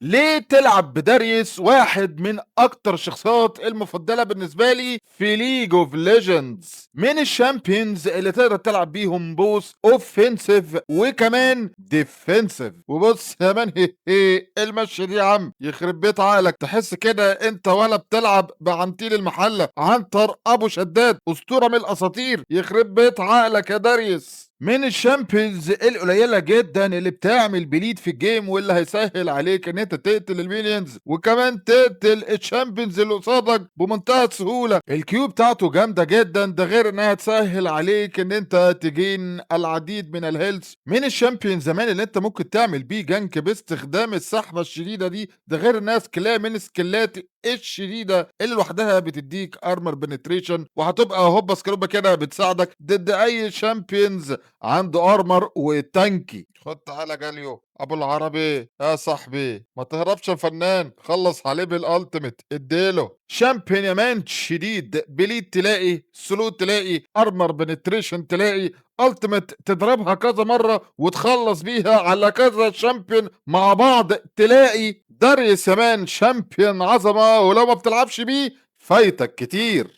ليه تلعب بداريوس واحد من أكتر الشخصيات المفضلة بالنسبة لي في ليج اوف ليجندز، من الشامبيونز اللي تقدر تلعب بيهم بوث اوفنسيف وكمان ديفنسيف. وبص يا مان المشي دي يا عم يخرب بيت عقلك، تحس كده انت ولا بتلعب بعنتيل المحلة عنتر ابو شداد، اسطورة من الاساطير. يخرب بيت عقلك يا داريوس، من الشامبيونز القليله جدا اللي بتعمل بليد في الجيم، واللي هيسهل عليك ان انت تقتل المينيونز وكمان تقتل الشامبيونز اللي قصادك بمنتهى السهوله. الكيو بتاعته جامده جدا، ده غير انها تسهل عليك ان انت تجين العديد من الهيلث. من الشامبيون زمان اللي انت ممكن تعمل بيه جنك باستخدام السحبه الشديده دي، ده غير انها سكيلها من سكيلات الشديده اللي لوحدها بتديك ارمر بنتريشن، وهتبقى هوبا سكروبا كده بتساعدك ضد اي شامبيونز عنده ارمر وتانكي. خد تعالى جاليو ابو العربي يا صاحبي، ما تهربش يا فنان، خلص عليه بالالتيميت اديله. شامبيون يا مان شديد، بليد تلاقي، سلو تلاقي، ارمر بنتريشن تلاقي، التيميت تضربها كذا مره وتخلص بيها على كذا شامبيون مع بعض تلاقي. داريوس يا مان شامبيون عظمه، ولو ما بتلعبش بيه فايتك كتير.